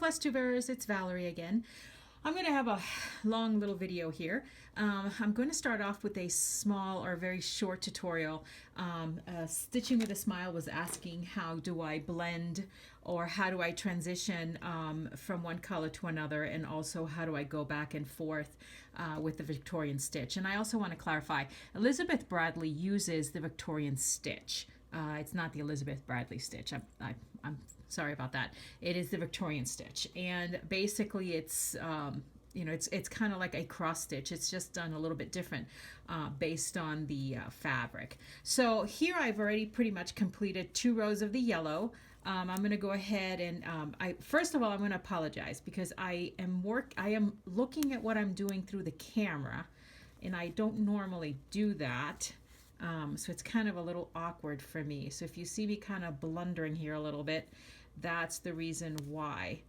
Flesh Tubers, it's Valerie again. I'm going to have a long little video here. I'm going to start off with a small or very short tutorial. Stitching with a Smile was asking how do I blend or how do I transition from one color to another, and also how do I go back and forth with the Victorian stitch. And I also want to clarify, Elizabeth Bradley uses the Victorian stitch. It's not the Elizabeth Bradley stitch. I'm sorry about that. It is the Victorian stitch, and basically it's it's kind of like a cross stitch. It's just done a little bit different based on the fabric. So here I've already pretty much completed 2 rows of the yellow. I'm going to go ahead and first of all, I'm going to apologize because I am looking at what I'm doing through the camera, and I don't normally do that. So it's kind of a little awkward for me. So if you see me kind of blundering here a little bit, that's the reason why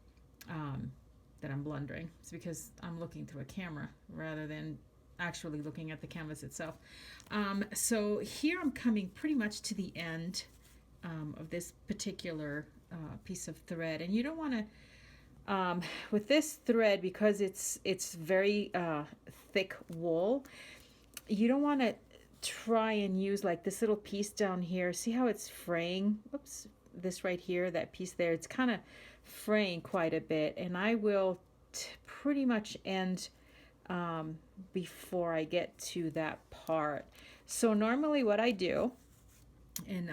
that I'm blundering. It's because I'm looking through a camera rather than actually looking at the canvas itself. So here I'm coming pretty much to the end of this particular piece of thread, and you don't want to with this thread, because it's very thick wool, you don't want to try and use like this little piece down here. See how it's fraying? Whoops, this right here, that piece there, it's kind of fraying quite a bit, and I will pretty much end before I get to that part. So normally what I do, and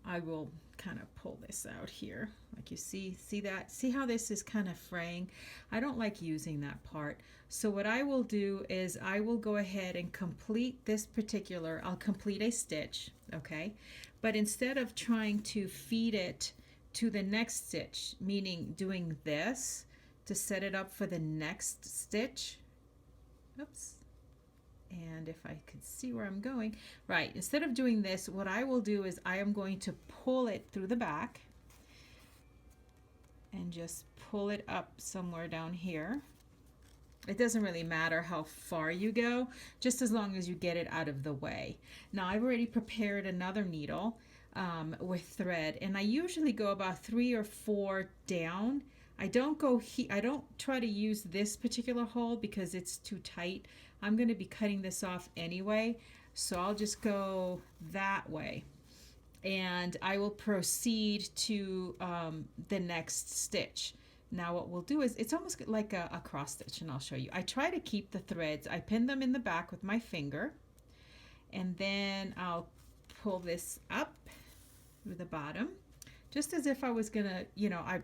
I will kind of pull this out here, like you see that, see how this is kind of fraying? I don't like using that part. So what I will do is I will go ahead and complete this particular, I'll complete a stitch, okay? But instead of trying to feed it to the next stitch, meaning doing this to set it up for the next stitch, oops, and if I could see where I'm going, right, instead of doing this, what I will do is I am going to pull it through the back and just pull it up somewhere down here. It doesn't really matter how far you go, just as long as you get it out of the way. Now I've already prepared another needle with thread, and I usually go about 3 or 4 down. I don't try to use this particular hole because it's too tight. I'm going to be cutting this off anyway, so I'll just go that way, and I will proceed to the next stitch. Now what we'll do is, it's almost like a cross stitch, and I'll show you. I try to keep the threads, I pin them in the back with my finger, and then I'll pull this up through the bottom, just as if I was gonna,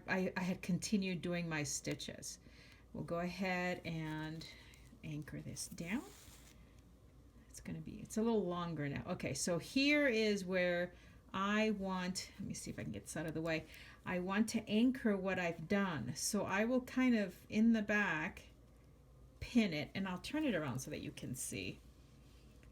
I had continued doing my stitches. We'll go ahead and anchor this down. It's a little longer now. Okay, so here is where I want, let me see if I can get this out of the way. I want to anchor what I've done. So I will kind of, in the back, pin it, and I'll turn it around so that you can see.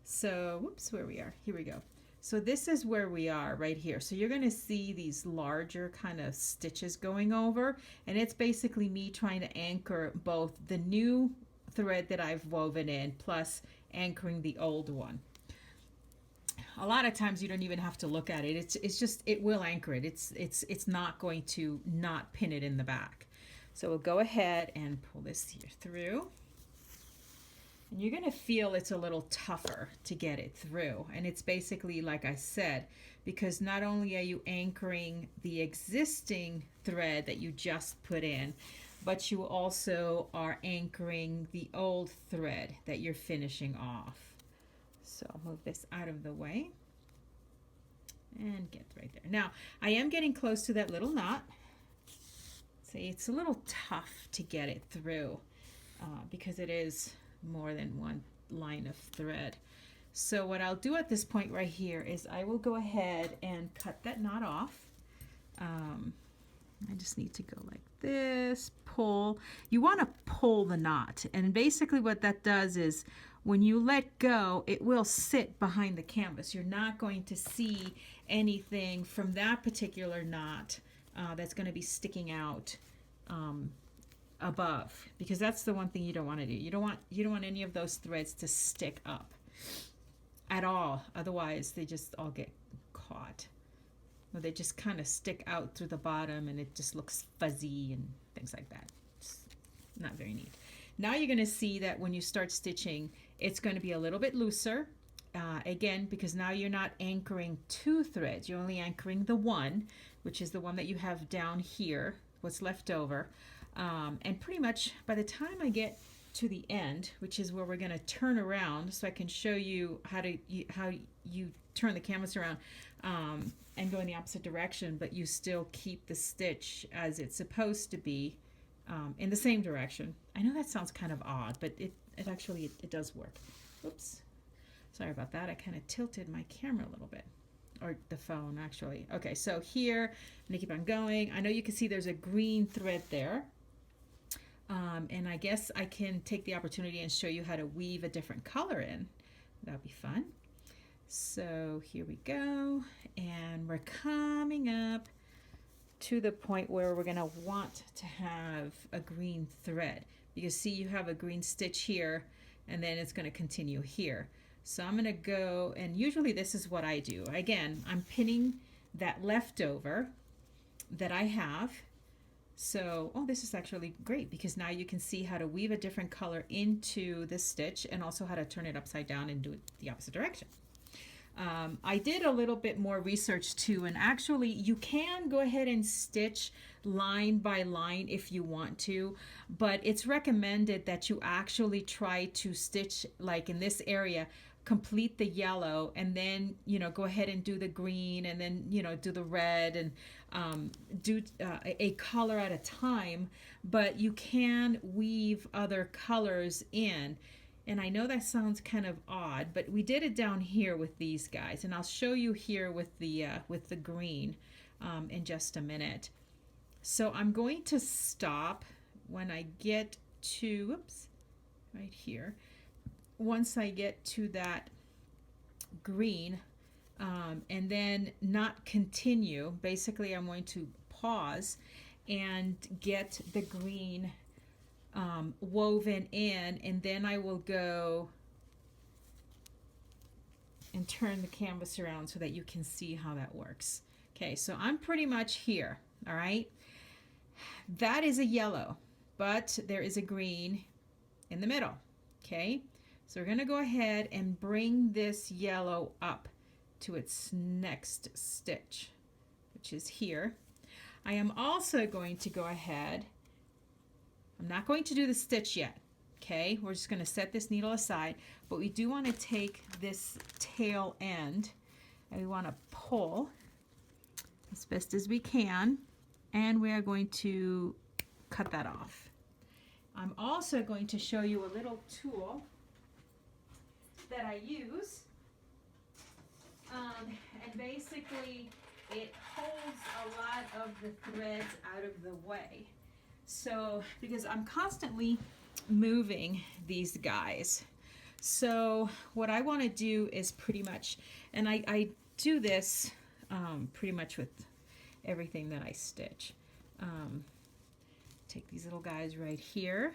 So, whoops, where we are. Here we go. So this is where we are right here. So you're going to see these larger kind of stitches going over, and it's basically me trying to anchor both the new thread that I've woven in plus anchoring the old one. A lot of times you don't even have to look at it. It's just, it will anchor it. It's not going to not pin it in the back. So we'll go ahead and pull this here through. And you're going to feel it's a little tougher to get it through. And it's basically, like I said, because not only are you anchoring the existing thread that you just put in, but you also are anchoring the old thread that you're finishing off. So I'll move this out of the way and get right there. Now, I am getting close to that little knot. See, it's a little tough to get it through because it is more than one line of thread. So what I'll do at this point right here is I will go ahead and cut that knot off. I just need to go like this, pull. You want to pull the knot, and basically what that does is when you let go, it will sit behind the canvas. You're not going to see anything from that particular knot that's going to be sticking out above, because that's the one thing you don't want to do. You don't want any of those threads to stick up at all. Otherwise, they just all get caught. or they just kind of stick out through the bottom and it just looks fuzzy and things like that. It's not very neat. Now you're going to see that when you start stitching, it's going to be a little bit looser. Again, because now you're not anchoring two threads, you're only anchoring the one, which is the one that you have down here, what's left over. And pretty much by the time I get to the end, which is where we're going to turn around, so I can show you how you turn the canvas around and go in the opposite direction, but you still keep the stitch as it's supposed to be in the same direction. I know that sounds kind of odd, but it actually does work. Oops. Sorry about that. I kind of tilted my camera a little bit, or the phone actually. Okay, so here, I'm gonna keep on going. I know you can see there's a green thread there. And I guess I can take the opportunity and show you how to weave a different color in. That'd be fun. So here we go. And we're coming up to the point where we're gonna want to have a green thread. You can see you have a green stitch here, and then it's gonna continue here. So I'm gonna go, and usually this is what I do. Again, I'm pinning that leftover that I have. So, oh, this is actually great because now you can see how to weave a different color into this stitch and also how to turn it upside down and do it the opposite direction. I did a little bit more research too, and actually you can go ahead and stitch line by line if you want to, but it's recommended that you actually try to stitch, like in this area, complete the yellow and then go ahead and do the green and then do the red and do a color at a time, but you can weave other colors in. And I know that sounds kind of odd, but we did it down here with these guys, and I'll show you here with the green in just a minute. So I'm going to stop when I get to, whoops, right here. Once I get to that green, and then not continue. Basically, I'm going to pause and get the green woven in, and then I will go and turn the canvas around so that you can see how that works. Okay, so I'm pretty much here, all right? That is a yellow, but there is a green in the middle, okay? So we're going to go ahead and bring this yellow up to its next stitch, which is here. I am also going to go ahead, I'm not going to do the stitch yet, okay? We're just going to set this needle aside, but we do want to take this tail end and we want to pull as best as we can, and we are going to cut that off. I'm also going to show you a little tool that I use, and basically it holds a lot of the threads out of the way. So, because I'm constantly moving these guys, so what I want to do is pretty much, and I do this pretty much with everything that I stitch. Take these little guys right here,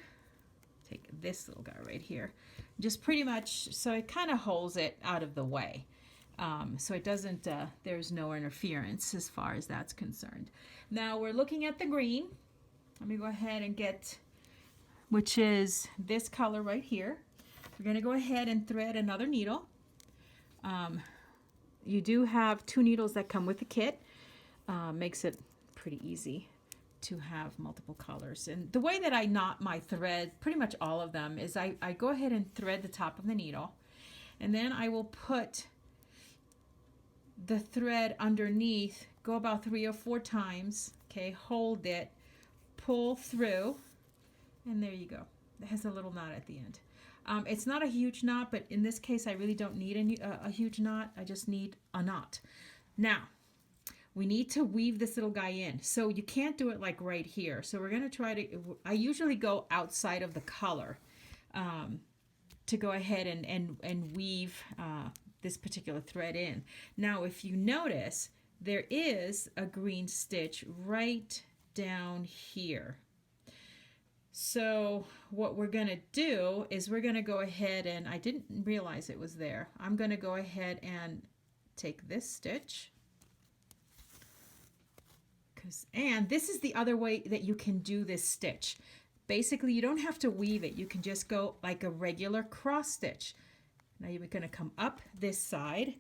take this little guy right here, just pretty much so it kind of holds it out of the way, so it doesn't there's no interference as far as that's concerned. Now we're looking at the green. Let me go ahead and get, which is this color right here. We're going to go ahead and thread another needle. You do have 2 needles that come with the kit. Makes it pretty easy to have multiple colors. And the way that I knot my thread, pretty much all of them, is I go ahead and thread the top of the needle, and then I will put the thread underneath, go about 3 or 4 times, okay, hold it, pull through, and there you go. It has a little knot at the end. It's not a huge knot, but in this case I really don't need a huge knot. I just need a knot. Now we need to weave this little guy in, so you can't do it like right here. So we're going to try to, I usually go outside of the color to go ahead and weave this particular thread in. Now if you notice, there is a green stitch right down here. So what we're going to do is we're going to go ahead, and I didn't realize it was there. I'm going to go ahead and take this stitch, And this is the other way that you can do this stitch. Basically, you don't have to weave it. You can just go like a regular cross stitch. Now you're going to come up this side.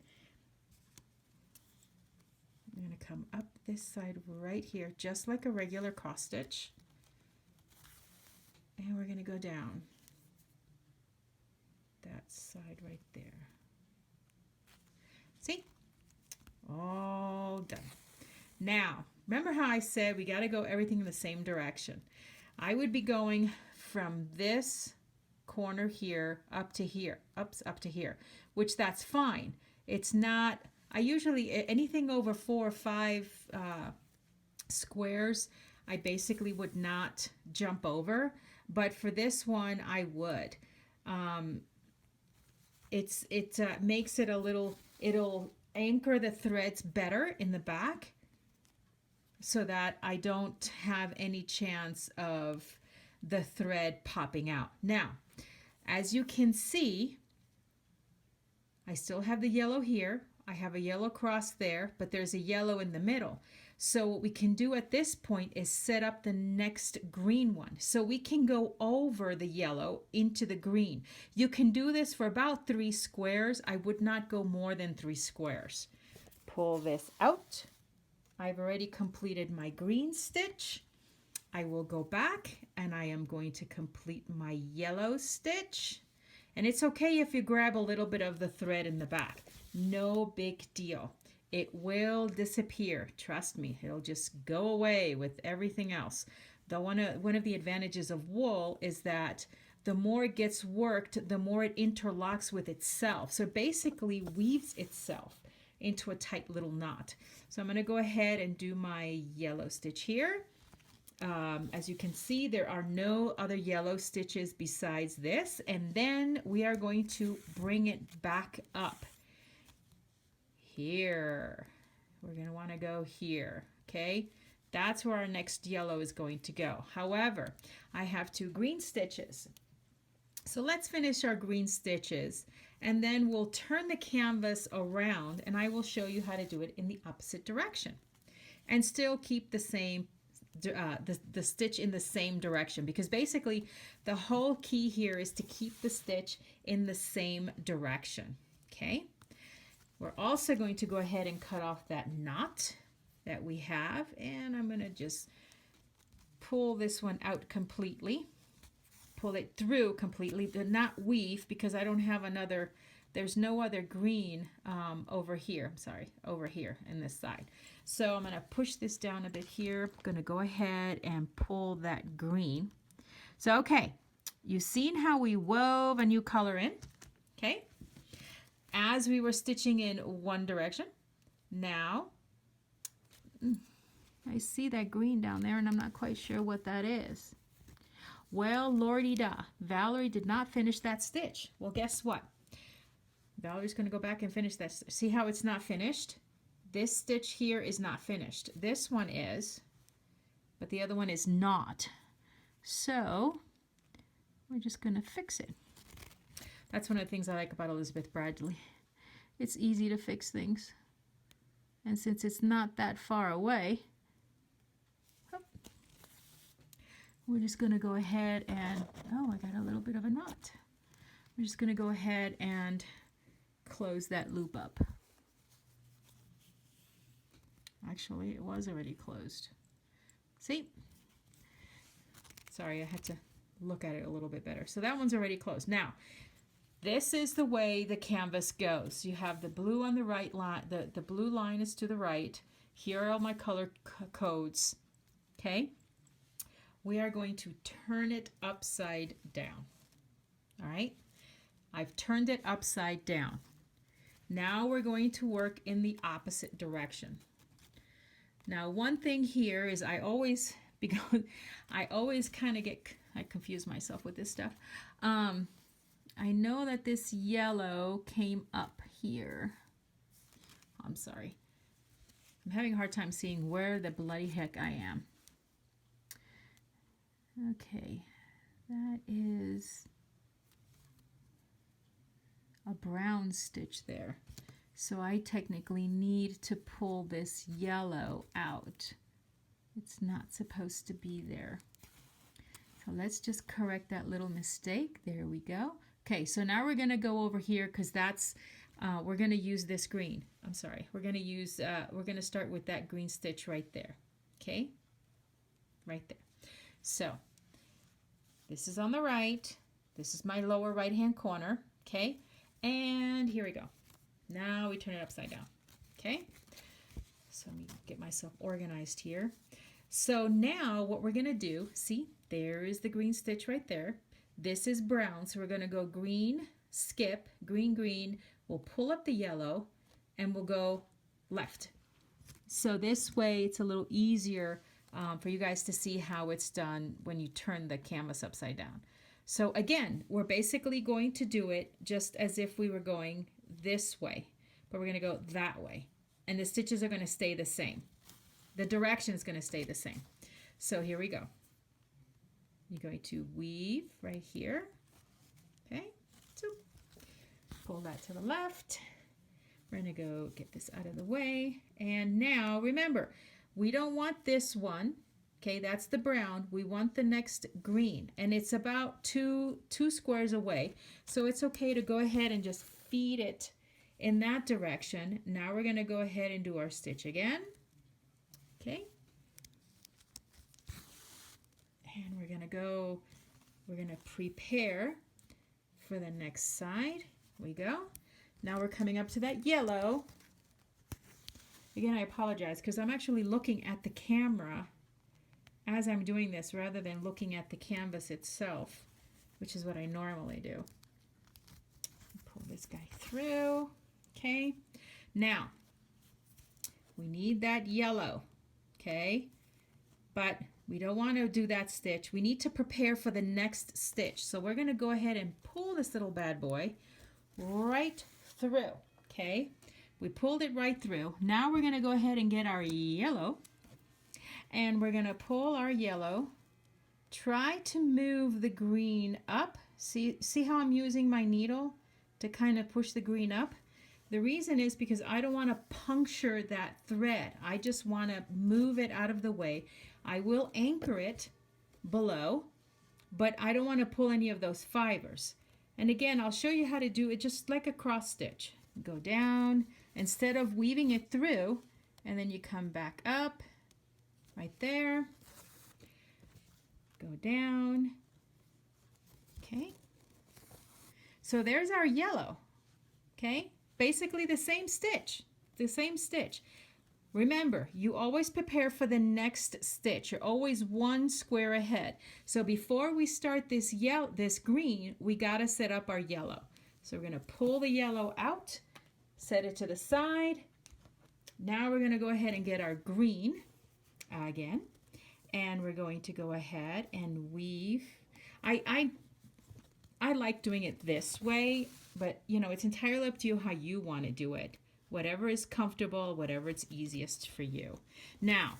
I'm going to come up this side right here, just like a regular cross stitch. And we're going to go down that side right there. See? All done. Now, remember how I said we got to go everything in the same direction. I would be going from this corner here up to here, up to here, which that's fine. It's not, I usually, anything over 4 or 5 squares, I basically would not jump over, but for this one, I would. It makes it a little, it'll anchor the threads better in the back so that I don't have any chance of the thread popping out. Now, as you can see, I still have the yellow here. I have a yellow cross there, but there's a yellow in the middle. So what we can do at this point is set up the next green one. So we can go over the yellow into the green. You can do this for about 3 squares. I would not go more than 3 squares. Pull this out. I've already completed my green stitch. I will go back and I am going to complete my yellow stitch. And it's okay if you grab a little bit of the thread in the back. No big deal. It will disappear. Trust me, it'll just go away with everything else. Though one of the advantages of wool is that the more it gets worked, the more it interlocks with itself. So it basically weaves itself into a tight little knot. So I'm going to go ahead and do my yellow stitch here. As you can see, there are no other yellow stitches besides this, and then we are going to bring it back up here. We're going to want to go here, okay? That's where our next yellow is going to go. However, I have 2 green stitches. So let's finish our green stitches, and then we'll turn the canvas around, and I will show you how to do it in the opposite direction and still keep the same the stitch in the same direction, because basically the whole key here is to keep the stitch in the same direction. Okay, we're also going to go ahead and cut off that knot that we have, and I'm going to just pull this one out completely, pull it through completely, but not weave, because I don't have another, there's no other green over here. I'm sorry, over here in this side. So I'm going to push this down a bit here. I'm going to go ahead and pull that green. So, okay, you've seen how we wove a new color in, okay, as we were stitching in one direction. Now, I see that green down there, and I'm not quite sure what that is. Well, lordy-da, Valerie did not finish that stitch. Well, guess what? Valerie's going to go back and finish that. See how it's not finished? This stitch here is not finished. This one is, but the other one is not. So we're just going to fix it. That's one of the things I like about Elizabeth Bradley. It's easy to fix things. And since it's not that far away, we're just going to go ahead and, oh, I got a little bit of a knot. We're just going to go ahead and close that loop up. Actually, it was already closed. See? Sorry, I had to look at it a little bit better. So that one's already closed. Now, this is the way the canvas goes. You have the blue on the right line. The blue line is to the right. Here are all my color codes. Okay? We are going to turn it upside down. All right? I've turned it upside down. Now we're going to work in the opposite direction. Now, one thing here is I always kind of I confuse myself with this stuff. I know that this yellow came up here. I'm sorry. I'm having a hard time seeing where the bloody heck I am. Okay, that is a brown stitch there. So I technically need to pull this yellow out. It's not supposed to be there. So let's just correct that little mistake. There we go. Okay, so now we're going to go over here because that's, we're going to use this green. I'm sorry. We're going to use, we're going to start with that green stitch right there. Okay, right there. So this is on the right. This is my lower right-hand corner. Okay, and here we go. Now we turn it upside down. Okay, so let me get myself organized here. So now what we're going to do, see, there is the green stitch right there. This is brown, so we're going to go green, skip, green, green. We'll pull up the yellow, and we'll go left. So this way it's a little easier for you guys to see how it's done when you turn the canvas upside down. So again, we're basically going to do it just as if we were going this way, but we're going to go that way. And the stitches are going to stay the same. The direction is going to stay the same. So here we go. You're going to weave right here. Okay, so pull that to the left. We're going to go get this out of the way. And now remember, we don't want this one. Okay, that's the brown. We want the next green. And it's about two squares away. So it's okay to go ahead and just feed it in that direction. Now we're going to go ahead and do our stitch again. Okay. And we're going to prepare for the next side. Here we go. Now we're coming up to that yellow. Again, I apologize because I'm actually looking at the camera as I'm doing this rather than looking at the canvas itself, which is what I normally do. Pull this guy through. Okay. Now, we need that yellow. Okay. But we don't want to do that stitch. We need to prepare for the next stitch. So we're going to go ahead and pull this little bad boy right through. Okay. We pulled it right through. Now we're going to go ahead and get our yellow. And we're going to pull our yellow. Try to move the green up. See how I'm using my needle to kind of push the green up? The reason is because I don't want to puncture that thread. I just want to move it out of the way. I will anchor it below, but I don't want to pull any of those fibers. And again, I'll show you how to do it just like a cross stitch. Go down instead of weaving it through, and then you come back up right there. Go down. Okay. So there's our yellow. Okay. Basically the same stitch. The same stitch. Remember, you always prepare for the next stitch. You're always one square ahead. So before we start this green, we got to set up our yellow. So we're going to pull the yellow out, set it to the side. Now we're going to go ahead and get our green again. And we're going to go ahead and weave. I like doing it this way, but you know, it's entirely up to you how you want to do it. Whatever is comfortable, whatever it's easiest for you. Now,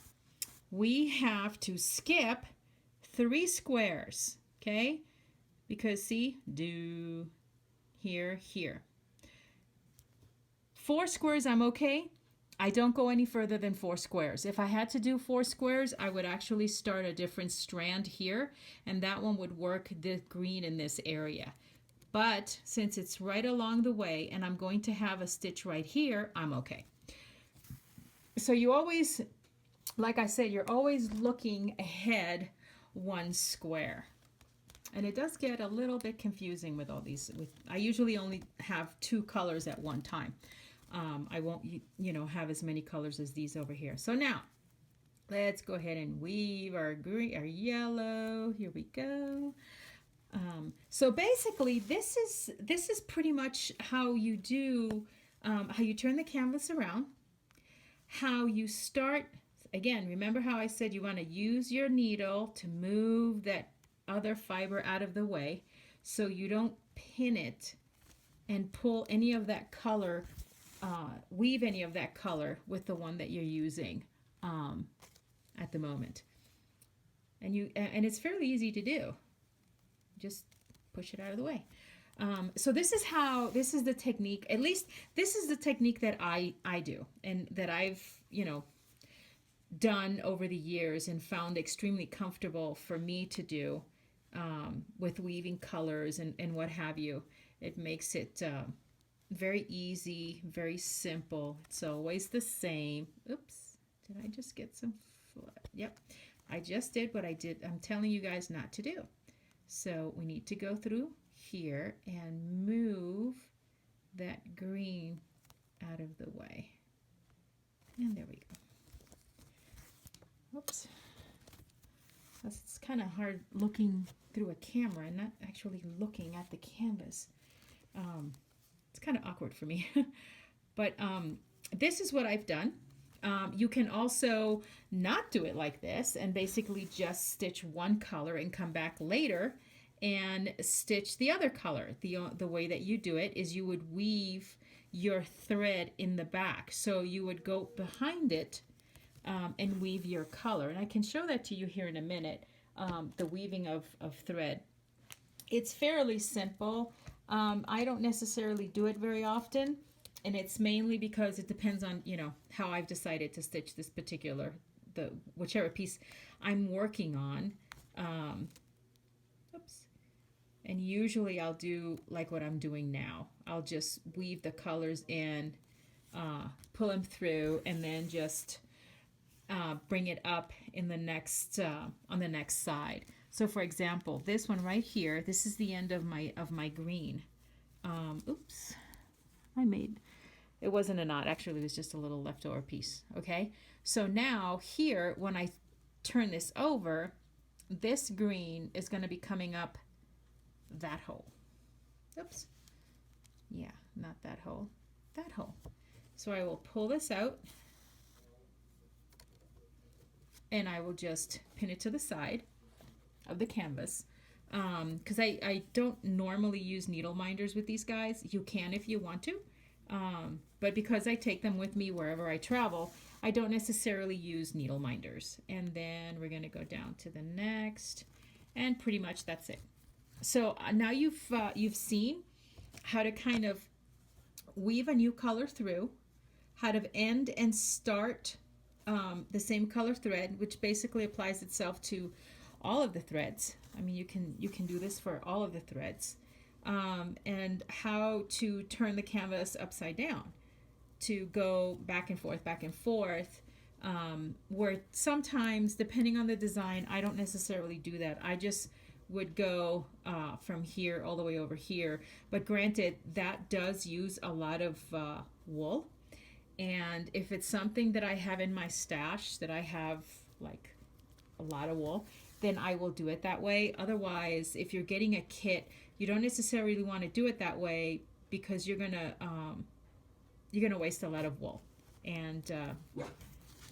we have to skip 3 squares, okay? Because see, do here, here. 4 squares, I'm okay. I don't go any further than 4 squares. If I had to do 4 squares, I would actually start a different strand here, and that one would work the green in this area. But since it's right along the way and I'm going to have a stitch right here, I'm okay. So you always, like I said, you're always looking ahead 1 square. And it does get a little bit confusing with all these. I usually only have 2 colors at one time. I won't, have as many colors as these over here. So now, let's go ahead and weave our green, our yellow. Here we go. So basically, this is pretty much how you do, how you turn the canvas around, how you start. Again, remember how I said you want to use your needle to move that other fiber out of the way so you don't pin it and pull any of that color, weave any of that color with the one that you're using at the moment. And it's fairly easy to do. Just push it out of the way. So this is the technique, at least this is the technique that I do and that I've, done over the years and found extremely comfortable for me to do, with weaving colors and what have you. It makes it very easy, very simple. It's always the same. Oops, did I just get some Yep, I just did what I'm telling you guys not to do. So we need to go through here and move that green out of the way. And there we go. Oops. It's kind of hard looking through a camera and not actually looking at the canvas. It's kind of awkward for me. But this is what I've done. You can also not do it like this and basically just stitch one color and come back later and stitch the other color. The way that you do it is you would weave your thread in the back. So you would go behind it and weave your color. And I can show that to you here in a minute, the weaving of thread. It's fairly simple. I don't necessarily do it very often, and it's mainly because it depends on, how I've decided to stitch this particular, whichever piece I'm working on. Oops. And usually I'll do like what I'm doing now. I'll just weave the colors in, pull them through, and then just bring it up in the next on the next side. So for example, this one right here, this is the end of my green. Oops, it wasn't a knot, actually it was just a little leftover piece. Okay, so now here when I turn this over, this green is going to be coming up that hole. Oops, yeah, not that hole, that hole. So I will pull this out and I will just pin it to the side of the canvas, because I don't normally use needle minders with these guys. You can if you want to, but because I take them with me wherever I travel, I don't necessarily use needle minders. And then we're going to go down to the next, and pretty much that's it. So now you've seen how to kind of weave a new color through, how to end and start the same color thread, which basically applies itself to all of the threads. I mean, you can do this for all of the threads, and how to turn the canvas upside down to go back and forth, where sometimes, depending on the design, I don't necessarily do that. I just would go from here all the way over here. But granted, that does use a lot of wool. And if it's something that I have in my stash that I have like a lot of wool, then I will do it that way. Otherwise, if you're getting a kit, you don't necessarily want to do it that way, because you're gonna waste a lot of wool, and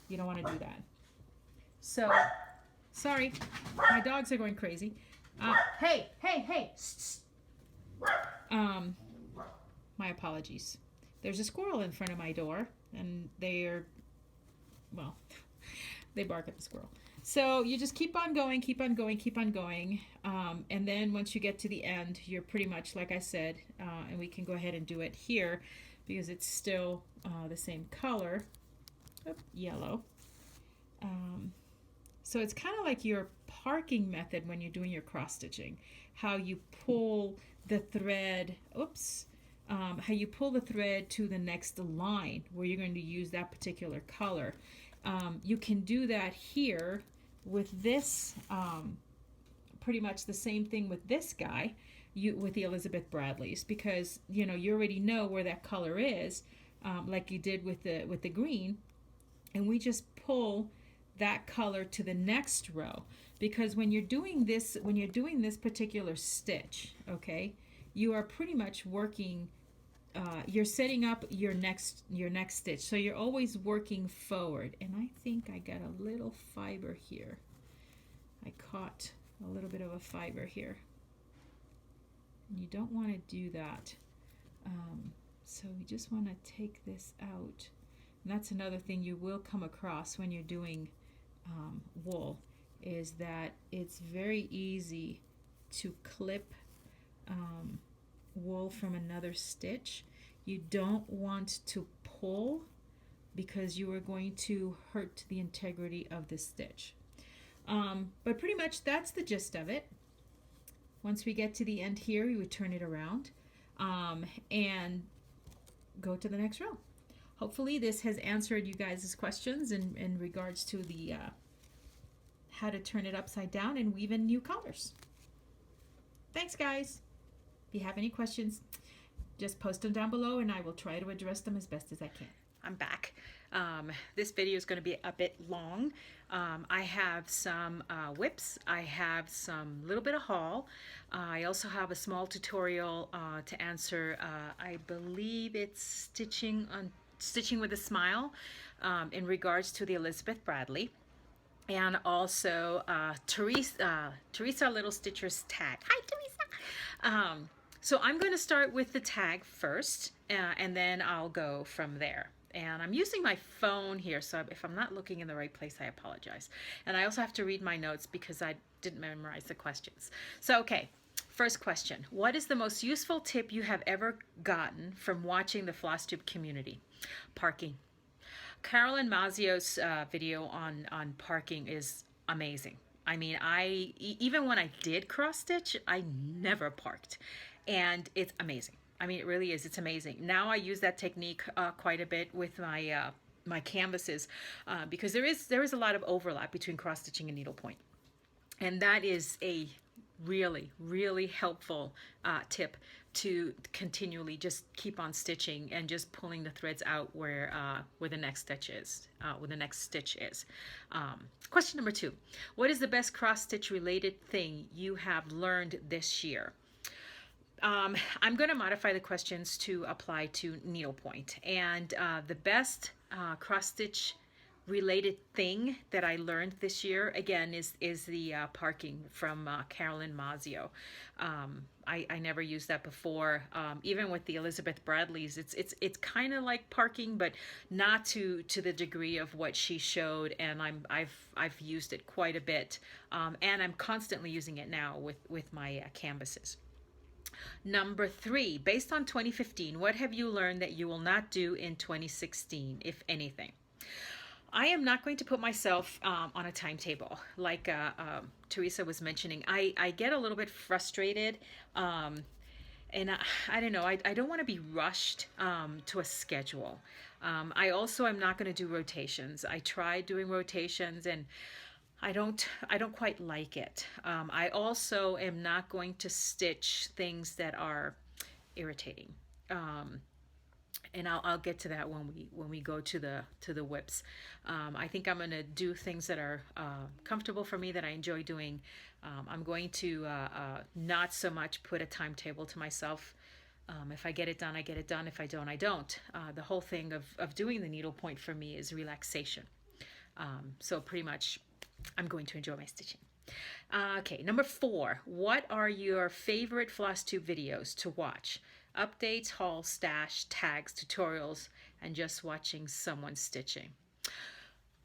you don't want to do that. So, sorry, my dogs are going crazy. Hey! My apologies. There's a squirrel in front of my door, and they bark at the squirrel. So you just keep on going, and then once you get to the end, you're pretty much, like I said, and we can go ahead and do it here because it's still the same color, yellow. So it's kind of like your parking method when you're doing your cross stitching, how you pull the thread, how you pull the thread to the next line where you're going to use that particular color. You can do that here with this, pretty much the same thing with this guy, with the Elizabeth Bradleys, because you already know where that color is, like you did with the green, and we just pull that color to the next row, because when you're doing this particular stitch, okay, you are pretty much working, you're setting up your next stitch, so you're always working forward. And I think I got a little fiber here. I caught a little bit of a fiber here. You don't want to do that. So we just want to take this out. And that's another thing you will come across when you're doing wool, is that it's very easy to clip wool from another stitch. You don't want to pull because you are going to hurt the integrity of this stitch. But pretty much that's the gist of it. Once we get to the end here, we would turn it around and go to the next row. Hopefully this has answered you guys' questions in regards to the how to turn it upside down and weave in new colors. Thanks, guys. If you have any questions, just post them down below and I will try to address them as best as I can. I'm back. This video is going to be a bit long. I have some whips. I have some little bit of haul. I also have a small tutorial to answer. I believe it's stitching with a smile in regards to the Elizabeth Bradley. And also Teresa Little Stitcher's tag. Hi, Teresa. So I'm going to start with the tag first, and then I'll go from there. And I'm using my phone here, so if I'm not looking in the right place, I apologize. And I also have to read my notes because I didn't memorize the questions. So, okay, first question. What is the most useful tip you have ever gotten from watching the FlossTube community? Parking. Carolyn Mazio's video on parking is amazing. I mean, even when I did cross stitch, I never parked, and it's amazing. I mean, it really is. It's amazing. Now I use that technique quite a bit with my my canvases because there is a lot of overlap between cross stitching and needlepoint, and that is a really helpful tip to continually just keep on stitching and just pulling the threads out where the next stitch is. Question number 2: what is the best cross stitch related thing you have learned this year? I'm going to modify the questions to apply to needlepoint, and the best cross stitch related thing that I learned this year again is the parking from Carolyn Mazio. I never used that before. Even with the Elizabeth Bradleys, it's kind of like parking, but not to the degree of what she showed. And I've used it quite a bit, and I'm constantly using it now with my canvases. Number 3, based on 2015, what have you learned that you will not do in 2016, if anything? I am not going to put myself on a timetable like Teresa was mentioning. I get a little bit frustrated, and I don't know, I don't want to be rushed to a schedule. I also am not going to do rotations. I tried doing rotations and I don't quite like it. I also am not going to stitch things that are irritating. And I'll get to that when we go to the whips. I think I'm going to do things that are comfortable for me, that I enjoy doing. I'm going to not so much put a timetable to myself. If I get it done, I get it done. If I don't, I don't. The whole thing of doing the needlepoint for me is relaxation. So pretty much I'm going to enjoy my stitching. Okay, number 4. What are your favorite FlossTube videos to watch? Updates, hauls, stash, tags, tutorials, and just watching someone stitching.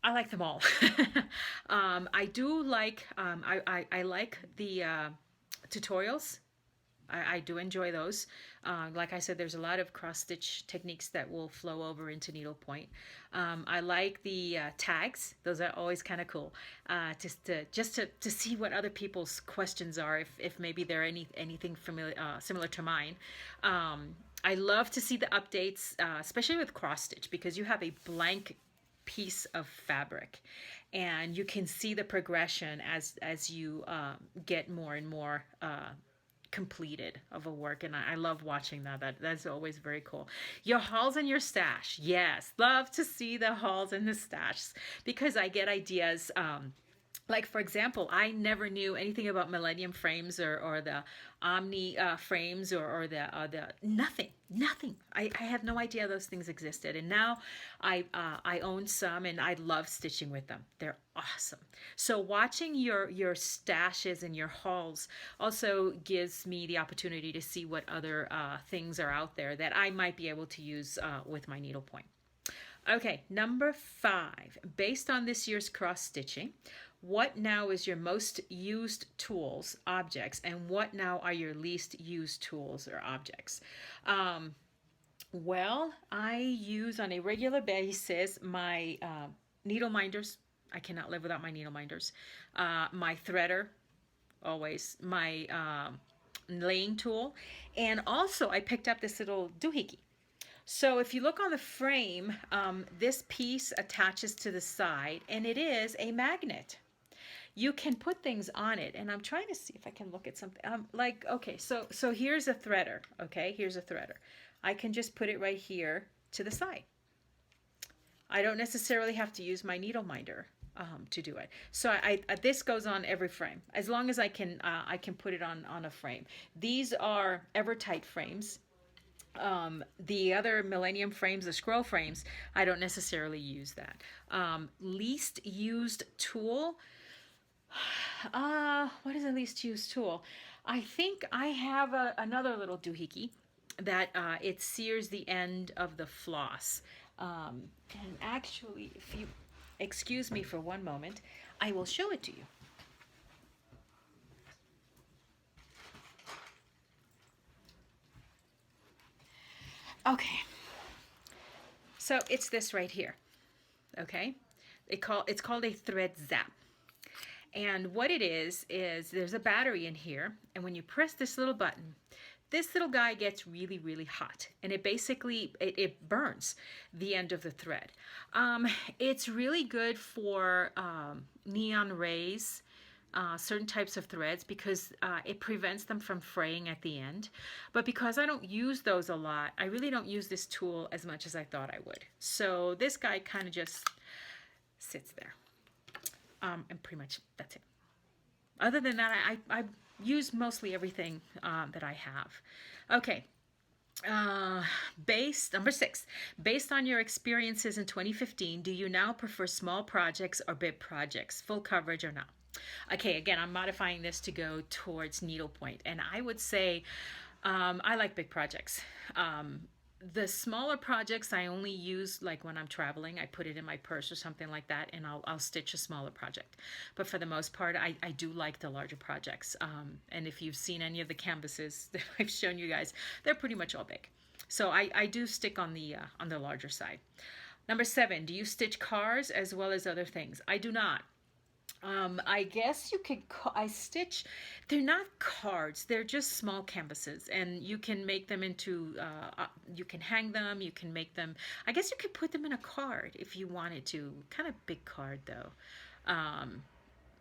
I like them all. I do like, I like the tutorials. I do enjoy those. Like I said, there's a lot of cross-stitch techniques that will flow over into needlepoint. I like the tags. Those are always kind of cool. Just to see what other people's questions are, if maybe they're anything familiar, similar to mine. I love to see the updates, especially with cross-stitch, because you have a blank piece of fabric and you can see the progression as you get more and more completed of a work, and I love watching that's always very cool. Your hauls and your stash, yes, love to see the hauls and the stash because I get ideas. Like, for example, I never knew anything about Millennium frames or the Omni frames or the nothing. I had no idea those things existed, and now I own some, and I love stitching with them. They're awesome. So watching your stashes and your hauls also gives me the opportunity to see what other things are out there that I might be able to use with my needlepoint. Okay, number 5. Based on this year's cross stitching, what now is your most used tools, objects, and what now are your least used tools or objects? Well, I use on a regular basis my needle minders. I cannot live without my needle minders. My threader, always. My laying tool. And also, I picked up this little doohickey. So if you look on the frame, this piece attaches to the side, and it is a magnet. You can put things on it, and I'm trying to see if I can look at something. Like, okay, so here's a threader. Okay, here's a threader. I can just put it right here to the side. I don't necessarily have to use my needle minder to do it. So this goes on every frame as long as I can put it on a frame. These are Evertite frames. The other Millennium frames, the scroll frames, I don't necessarily use that. Least used tool. What is the least used tool? I think I have another little doohickey that it sears the end of the floss. And actually, if you excuse me for one moment, I will show it to you. Okay, so it's this right here. Okay, it's called a thread zap. And what it is there's a battery in here, and when you press this little button, this little guy gets really, really hot, and it basically it burns the end of the thread. It's really good for neon rays, certain types of threads, because it prevents them from fraying at the end. But because I don't use those a lot, I really don't use this tool as much as I thought I would. So this guy kind of just sits there. And pretty much that's it. Other than that, I use mostly everything that I have. Okay. Number 6, based on your experiences in 2015, do you now prefer small projects or big projects, full coverage or not? Okay, again, I'm modifying this to go towards needlepoint, and I would say I like big projects. The smaller projects I only use like when I'm traveling. I put it in my purse or something like that, and I'll stitch a smaller project. But for the most part, I do like the larger projects. And if you've seen any of the canvases that I've shown you guys, they're pretty much all big. So I do stick on the larger side. Number 7, do you stitch cars as well as other things? I do not. I guess you could I stitch, they're not cards, they're just small canvases, and you can make them into, you can hang them, you can make them, I guess you could put them in a card if you wanted to. Kind of big card though.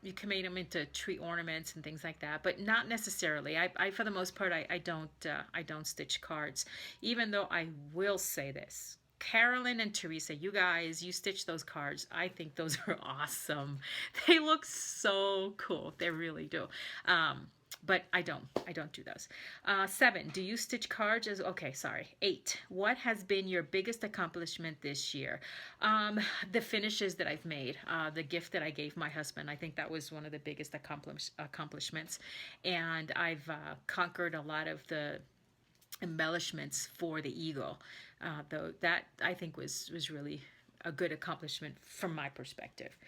You can make them into tree ornaments and things like that, but not necessarily. I for the most part, I don't stitch cards, even though I will say this. Carolyn and Teresa, you guys, you stitch those cards. I think those are awesome. They look so cool. They really do. But I don't do those. 7, do you stitch cards? Okay, sorry. 8, what has been your biggest accomplishment this year? The finishes that I've made, the gift that I gave my husband. I think that was one of the biggest accomplishments. And I've conquered a lot of the embellishments for the eagle, though that I think was really a good accomplishment from my perspective.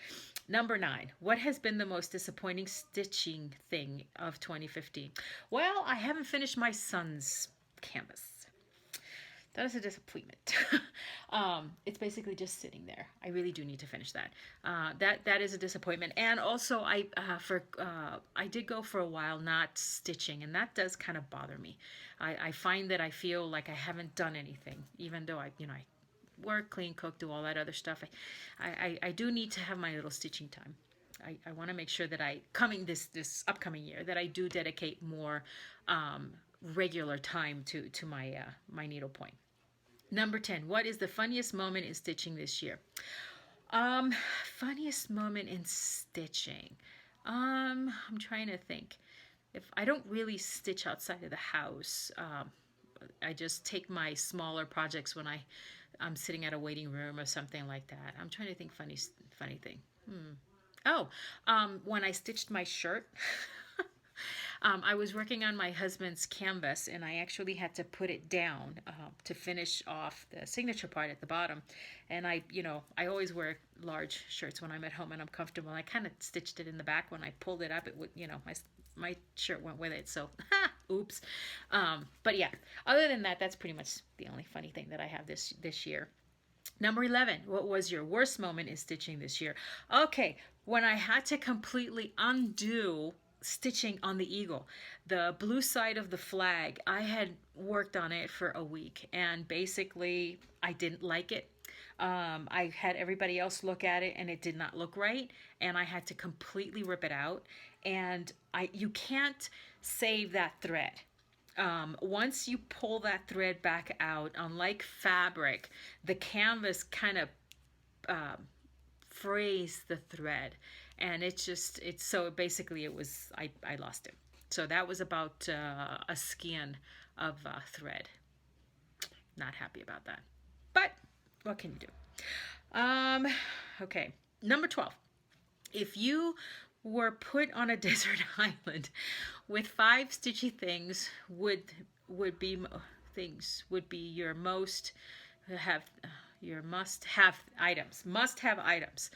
Number 9, what has been the most disappointing stitching thing of 2015? Well, I haven't finished my son's canvas. That is a disappointment. It's basically just sitting there. I really do need to finish that. That is a disappointment. And also, I did go for a while not stitching, and that does kind of bother me. I find that I feel like I haven't done anything, even though I work, clean, cook, do all that other stuff. I do need to have my little stitching time. I want to make sure that this upcoming year that I do dedicate more regular time to my needlepoint. Number 10, what is the funniest moment in stitching this year? Funniest moment in stitching. I'm trying to think. If I don't really stitch outside of the house, I just take my smaller projects when I'm sitting at a waiting room or something like that. I'm trying to think funny thing. Oh, when I stitched my shirt. I was working on my husband's canvas, and I actually had to put it down to finish off the signature part at the bottom. And I always wear large shirts when I'm at home and I'm comfortable. I kind of stitched it in the back. When I pulled it up, it would, my shirt went with it. So, oops. But yeah, other than that, that's pretty much the only funny thing that I have this year. Number 11, what was your worst moment in stitching this year? Okay, when I had to completely undo stitching on the eagle. The blue side of the flag, I had worked on it for a week, and basically I didn't like it. I had everybody else look at it and it did not look right, and I had to completely rip it out. And you can't save that thread. Once you pull that thread back out, unlike fabric, the canvas kind of frays the thread, and so basically I lost it. So that was about a skein of thread. Not happy about that, but what can you do? Okay, number 12. If you were put on a desert island with 5 stitchy things, would be your must have items.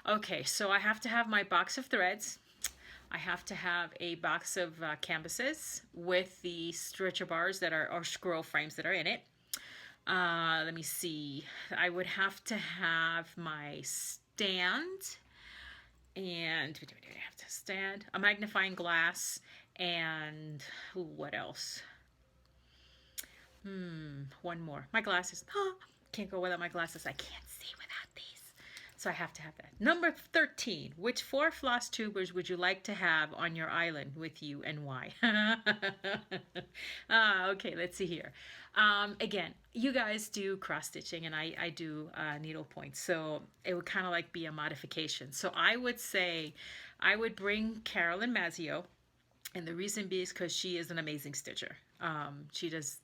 Okay, so I have to have my box of threads. I have to have a box of canvases with the stretcher bars that are, or scroll frames that are in it. Let me see. I would have to have my stand, and a magnifying glass, and what else? One more. My glasses. Can't go without my glasses. I can't see without these. So I have to have that. Number 13. Which 4 floss tubers would you like to have on your island with you, and why? Okay, let's see here. Again, you guys do cross stitching, and I do needle points, so it would kind of like be a modification. So I would say I would bring Carolyn Mazzio, and the reason being is because she is an amazing stitcher. She does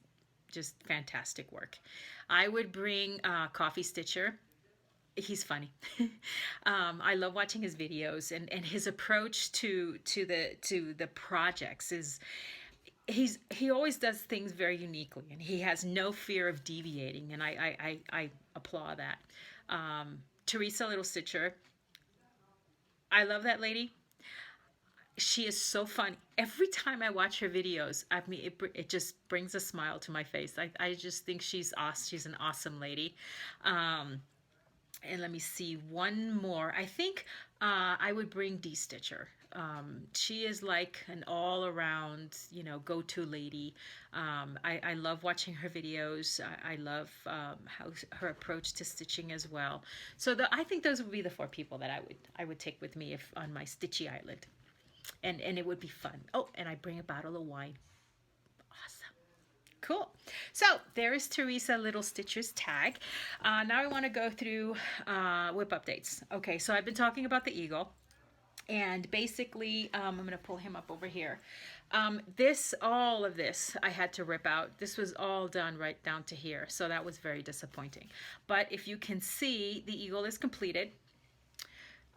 just fantastic work. I would bring Coffee Stitcher. He's funny. I love watching his videos, and his approach to the projects is he always does things very uniquely, and he has no fear of deviating, and I applaud that. Teresa Little Stitcher, I love that lady. She is so funny. Every time I watch her videos, I mean, it just brings a smile to my face. I just think she's awesome. She's an awesome lady. And let me see, one more. I think I would bring Dee Stitcher. She is like an all-around, go-to lady. I love watching her videos. I love her approach to stitching as well. So I think those would be the 4 people that I would take with me if on my Stitchy Island. And it would be fun. Oh, and I bring a bottle of wine. Awesome. Cool. So there is Teresa Little Stitcher's tag. Now I want to go through WIP updates. Okay, so I've been talking about the eagle. And basically, I'm going to pull him up over here. All of this, I had to rip out. This was all done right down to here. So that was very disappointing. But if you can see, the eagle is completed.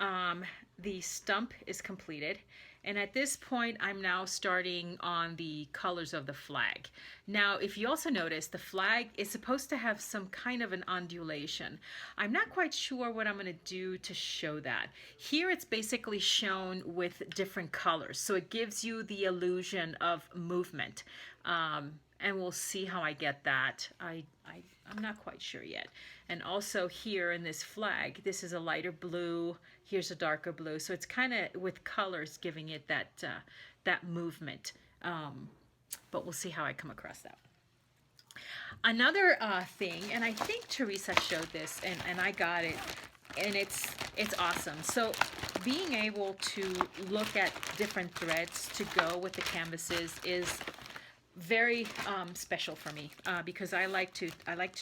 The stump is completed. And at this point, I'm now starting on the colors of the flag. Now, if you also notice, the flag is supposed to have some kind of an undulation. I'm not quite sure what I'm going to do to show that. Here, it's basically shown with different colors. So it gives you the illusion of movement. And we'll see how I get that. I'm not quite sure yet. And also here in this flag, this is a lighter blue. Here's a darker blue. So it's kind of with colors giving it that movement. But we'll see how I come across that. Another thing, and I think Teresa showed this, and I got it, and it's awesome. So being able to look at different threads to go with the canvases is very special for me because I like to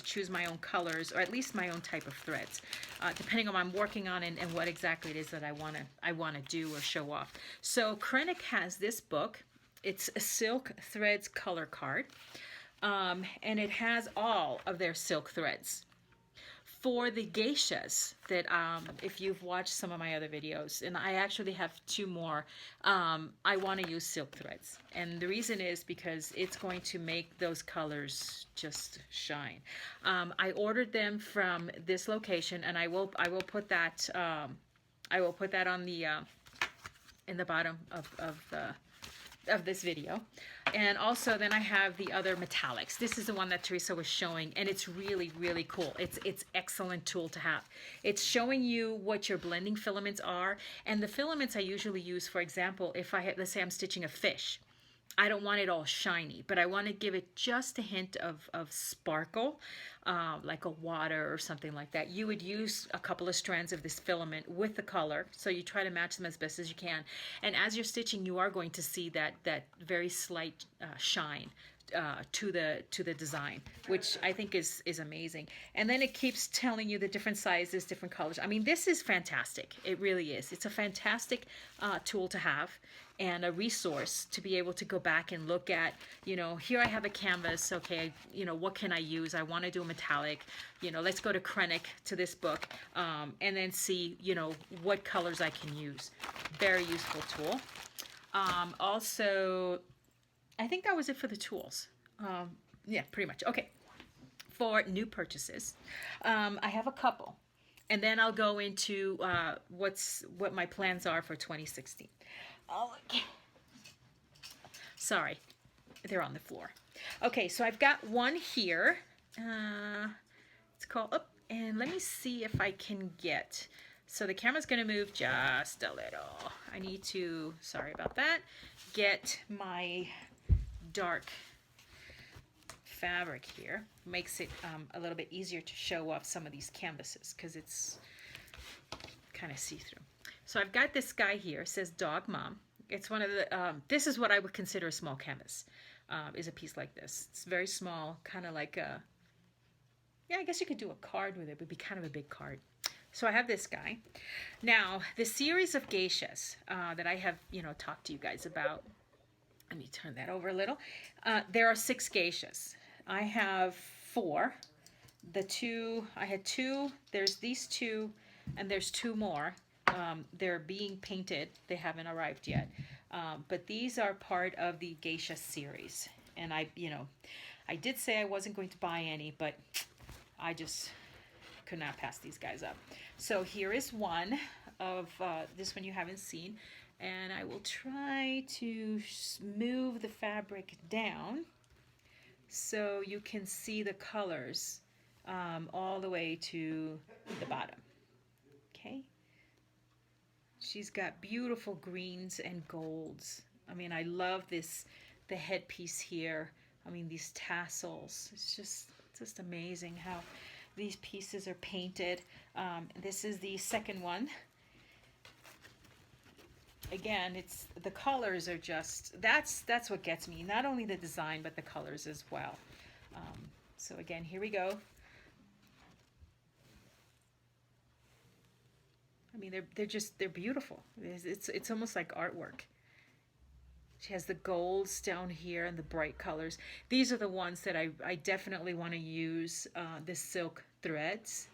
choose my own colors, or at least my own type of threads, depending on what I'm working on and what exactly it is that I want to do or show off. So Kreinik has this book. It's a Silk Threads color card, and it has all of their silk threads. For the geishas that if you've watched some of my other videos, and I actually have two more, I want to use silk threads, and the reason is because it's going to make those colors just shine. I ordered them from this location, and I will put that on the in the bottom of this video. And also then I have the other metallics. This is the one that Teresa was showing, and it's really, really cool. It's excellent tool to have. It's showing you what your blending filaments are, and the filaments I usually use, for example, if I had, let's say I'm stitching a fish, I don't want it all shiny, but I want to give it just a hint of sparkle, like a water or something like that. You would use a couple of strands of this filament with the color, so you try to match them as best as you can. And as you're stitching, you are going to see that very slight shine to the design, which I think is amazing. And then it keeps telling you the different sizes, different colors. I mean, this is fantastic. It really is. It's a fantastic tool to have, and a resource to be able to go back and look at, you know, here I have a canvas, okay, you know, what can I use? I want to do a metallic, you know, let's go to Krennic, to this book, and then see, you know, what colors I can use. Very useful tool. Also, I think that was it for the tools. Yeah, pretty much. Okay, for new purchases, I have a couple, and then I'll go into what my plans are for 2016. Oh, okay. Sorry, they're on the floor. Okay, so I've got one here. It's called up, and let me see if I can get. So the camera's going to move just a little. I need to, sorry about that, get my dark fabric here. Makes it a little bit easier to show off some of these canvases because it's kind of see-through. So I've got this guy here. It says Dog Mom. It's one of the, this is what I would consider a small canvas, is a piece like this. It's very small, kind of like a, yeah, I guess you could do a card with it. It would be kind of a big card. So I have this guy. Now, the series of geishas that I have, you know, talked to you guys about, let me turn that over a little. There are 6 geishas. I have 4. I had 2, there's these 2, and there's 2 more. They're being painted. They haven't arrived yet. But these are part of the geisha series. And I did say I wasn't going to buy any, but I just could not pass these guys up. So here is one of this one you haven't seen. And I will try to move the fabric down so you can see the colors all the way to the bottom. Okay. She's got beautiful greens and golds. I mean, I love this, the headpiece here. I mean, these tassels. It's just amazing how these pieces are painted. This is the second one. Again, it's the colors are just, that's what gets me. Not only the design, but the colors as well. So again, here we go. I mean, they're beautiful. It's almost like artwork. She has the golds down here and the bright colors. These are the ones that I definitely want to use, the silk threads,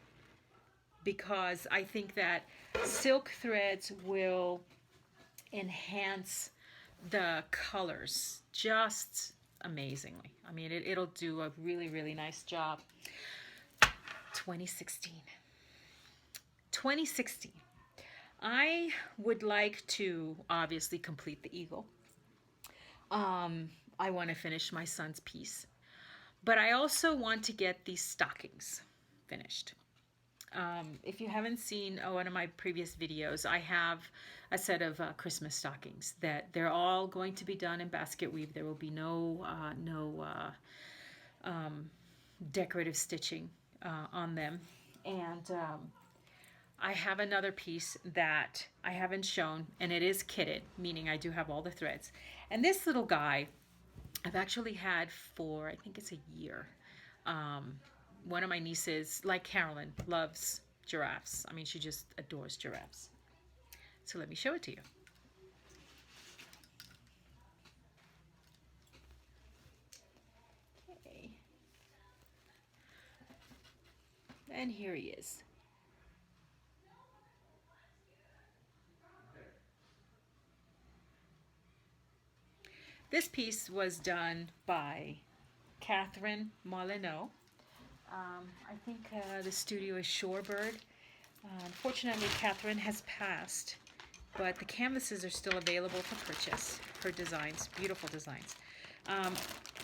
because I think that silk threads will enhance the colors just amazingly. I mean, it'll do a really, really nice job. 2016. 2016. I would like to obviously complete the eagle. I want to finish my son's piece, but I also want to get these stockings finished. If you haven't seen one of my previous videos, I have a set of Christmas stockings that they're all going to be done in basket weave. There will be no decorative stitching on them. And I have another piece that I haven't shown, and it is kitted, meaning I do have all the threads. And this little guy I've actually had for, I think it's a year. One of my nieces, like Carolyn, loves giraffes. I mean, she just adores giraffes. So let me show it to you. Okay. And here he is. This piece was done by Catherine Molyneux. I think the studio is Shorebird. Unfortunately, Catherine has passed, but the canvases are still available for purchase. Her designs, beautiful designs.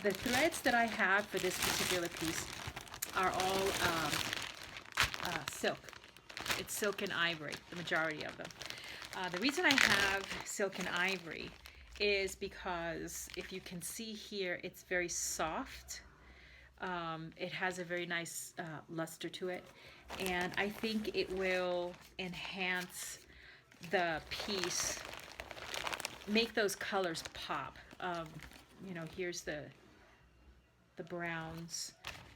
The threads that I have for this particular piece are all silk. It's silk and ivory, the majority of them. The reason I have silk and ivory is because if you can see here, it's very soft. It has a very nice luster to it, and I think it will enhance the piece, make those colors pop. You know, here's the browns.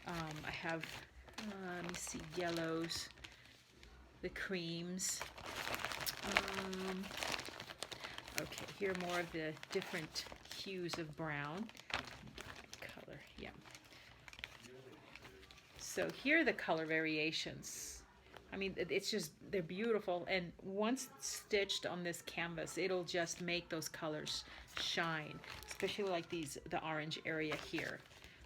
I have, let me see, yellows, the creams. Okay, here are more of the different hues of brown. Color, yeah. So here are the color variations. I mean, it's just, they're beautiful. And once stitched on this canvas, it'll just make those colors shine, especially like these, the orange area here.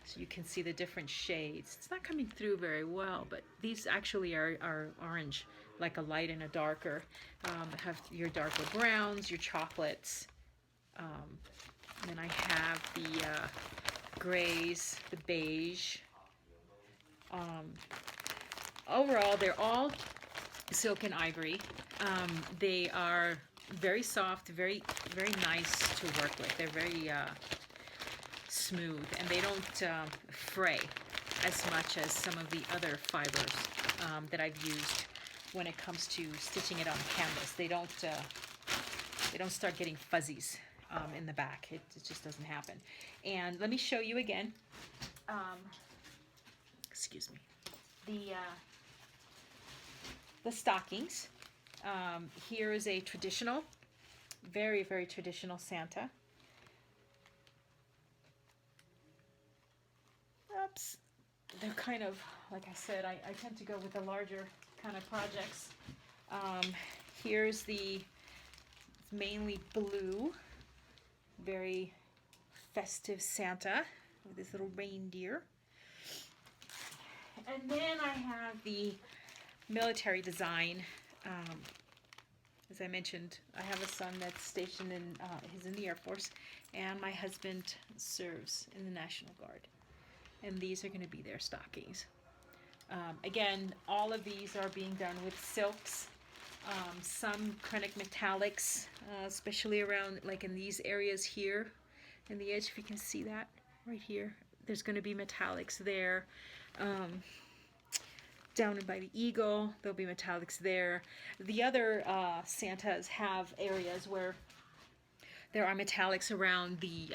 So you can see the different shades. It's not coming through very well, but these actually are orange, like a light and a darker. Have your darker browns, your chocolates. And then I have the grays, the beige. Overall, they're all silk and ivory. They are very soft, very nice to work with. They're very smooth, and they don't fray as much as some of the other fibers that I've used when it comes to stitching it on canvas. They don't start getting fuzzies in the back. It just doesn't happen. And let me show you again. Excuse me. The stockings. Here is a traditional, very traditional Santa. Oops. They're kind of, like I said, I tend to go with the larger kind of projects. Here's the mainly blue, very festive Santa with this little reindeer. And then I have the military design. As I mentioned, I have a son that's stationed in, he's in the Air Force, and my husband serves in the National Guard. And these are going to be their stockings. Again, all of these are being done with silks, some Kreinik metallics, especially around, like in these areas here, in the edge, if you can see that, right here. There's going to be metallics there. Down by the eagle, there'll be metallics there. The other Santas have areas where there are metallics around the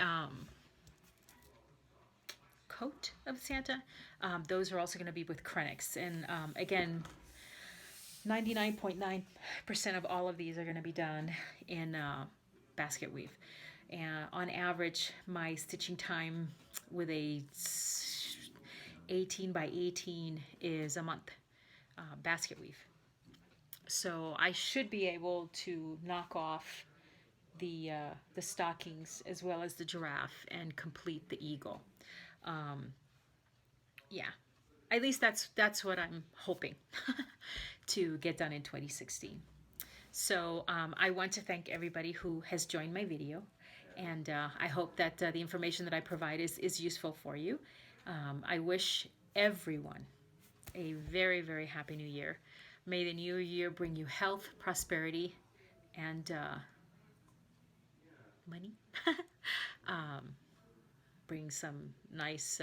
coat of Santa. Those are also going to be with Kreiniks. And again, 99.9% of all of these are going to be done in basket weave. And on average, my stitching time with a 18 by 18 is a month basket weave. So I should be able to knock off the stockings as well as the giraffe and complete the eagle. Yeah, at least that's what I'm hoping to get done in 2016. So I want to thank everybody who has joined my video, and I hope that the information that I provide is useful for you. I wish everyone a very happy new year. May the new year bring you health, prosperity, and money. Bring some nice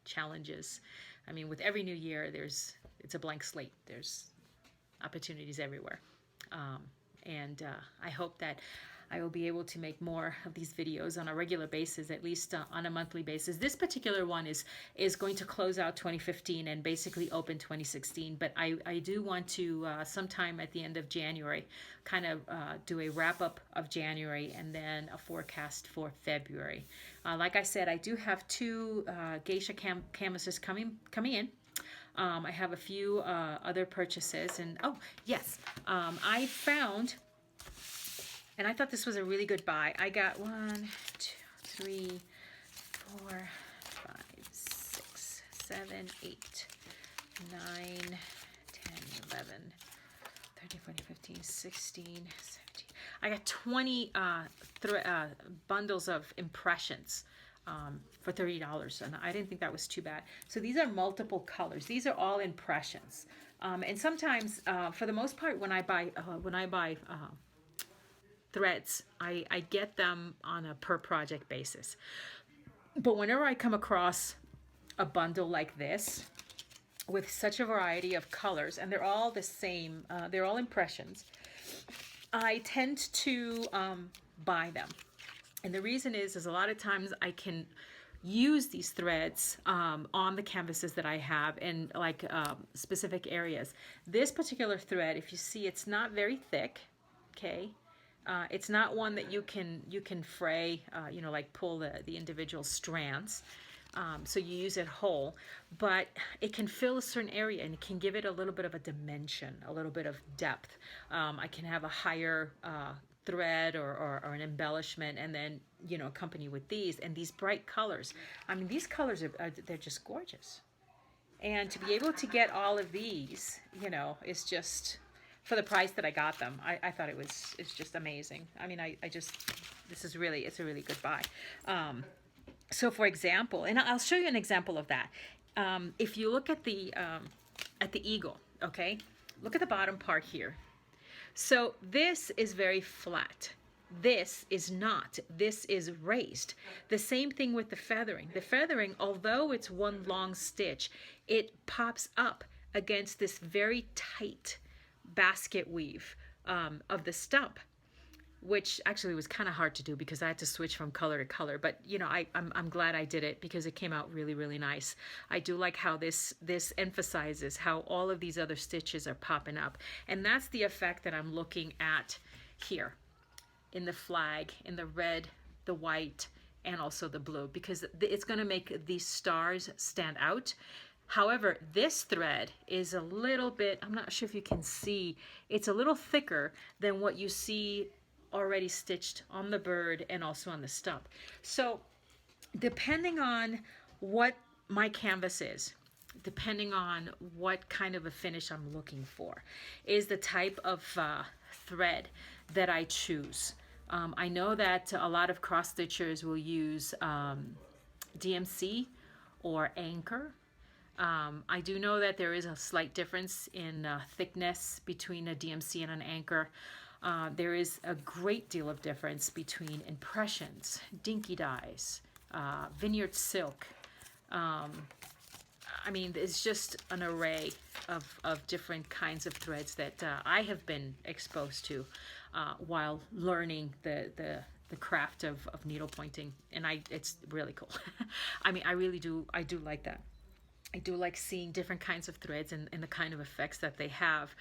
challenges. I mean, with every new year, it's a blank slate. There's opportunities everywhere. And I hope that I will be able to make more of these videos on a regular basis, at least on a monthly basis. This particular one is going to close out 2015 and basically open 2016. But I do want to, sometime at the end of January, kind of do a wrap-up of January and then a forecast for February. Like I said, I do have two geisha canvases coming in. I have a few other purchases, and oh yes, I found, and I thought this was a really good buy. I got 1, 2, 3, 4, 5, 6, 7, 8, 9, 10, 11, 13, 14, 15, 16, 17. I got 20 bundles of impressions for $30, and I didn't think that was too bad. So these are multiple colors. These are all impressions, and sometimes, for the most part, when I buy threads, I get them on a per project basis. But whenever I come across a bundle like this with such a variety of colors, and they're all the same, they're all impressions, I tend to buy them. And the reason is a lot of times I can use these threads on the canvases that I have in like specific areas. This particular thread, if you see, it's not very thick, okay? It's not one that you can fray, you know, like pull the individual strands. So you use it whole, but it can fill a certain area and it can give it a little bit of a dimension, a little bit of depth. I can have a higher thread or an embellishment, and then, you know, accompany with these and these bright colors. I mean, these colors they're just gorgeous. And to be able to get all of these, you know, is just, for the price that I got them, I thought it's just amazing. I mean, I just, it's a really good buy. So for example, and I'll show you an example of that. If you look at the eagle, okay, look at the bottom part here. So this is very flat. This is not. This is raised. The same thing with the feathering. The feathering, although it's one long stitch, it pops up against this very tight basket weave of the stump, which actually was kind of hard to do because I had to switch from color to color. But you know, I'm glad I did it because it came out really, really nice. I do like how this emphasizes how all of these other stitches are popping up, and that's the effect that I'm looking at here in the flag, in the red, the white, and also the blue, because it's going to make these stars stand out. However, this thread is a little bit, I'm not sure if you can see, it's a little thicker than what you see already stitched on the bird and also on the stump. So depending on what my canvas is, depending on what kind of a finish I'm looking for, is the type of thread that I choose. I know that a lot of cross stitchers will use DMC or Anchor. I do know that there is a slight difference in thickness between a DMC and an Anchor. There is a great deal of difference between Impressions, Dinky Dyes, Vineyard Silk. I mean, it's just an array of different kinds of threads that I have been exposed to while learning the craft of needle pointing, and it's really cool. I mean, I do like that. I do like seeing different kinds of threads and the kind of effects that they have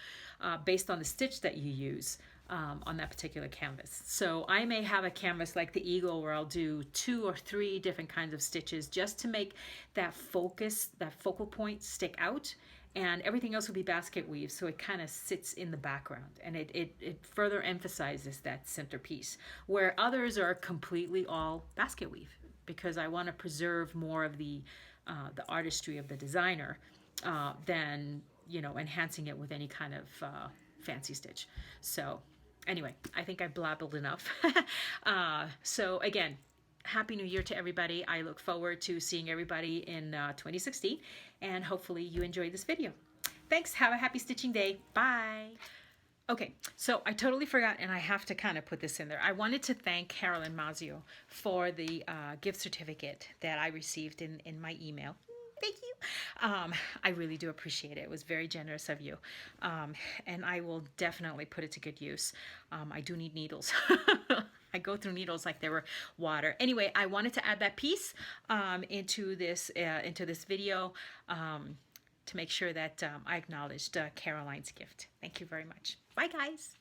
based on the stitch that you use on that particular canvas. So I may have a canvas like the Eagle where I'll do 2 or 3 different kinds of stitches just to make that focus, that focal point stick out, and everything else will be basket weave, so it kind of sits in the background, and it further emphasizes that centerpiece, where others are completely all basket weave, because I want to preserve more of the artistry of the designer than, you know, enhancing it with any kind of fancy stitch. So anyway, I think I blabbled enough. So again, Happy New Year to everybody. I look forward to seeing everybody in 2016, and hopefully you enjoyed this video. Thanks. Have a happy stitching day. Bye. Okay, so I totally forgot, and I have to kind of put this in there. I wanted to thank Carolyn Mazio for the gift certificate that I received in my email. Thank you. I really do appreciate it. It was very generous of you. And I will definitely put it to good use. I do need needles. I go through needles like they were water. Anyway, I wanted to add that piece into this video to make sure that I acknowledged Caroline's gift. Thank you very much. Bye, guys.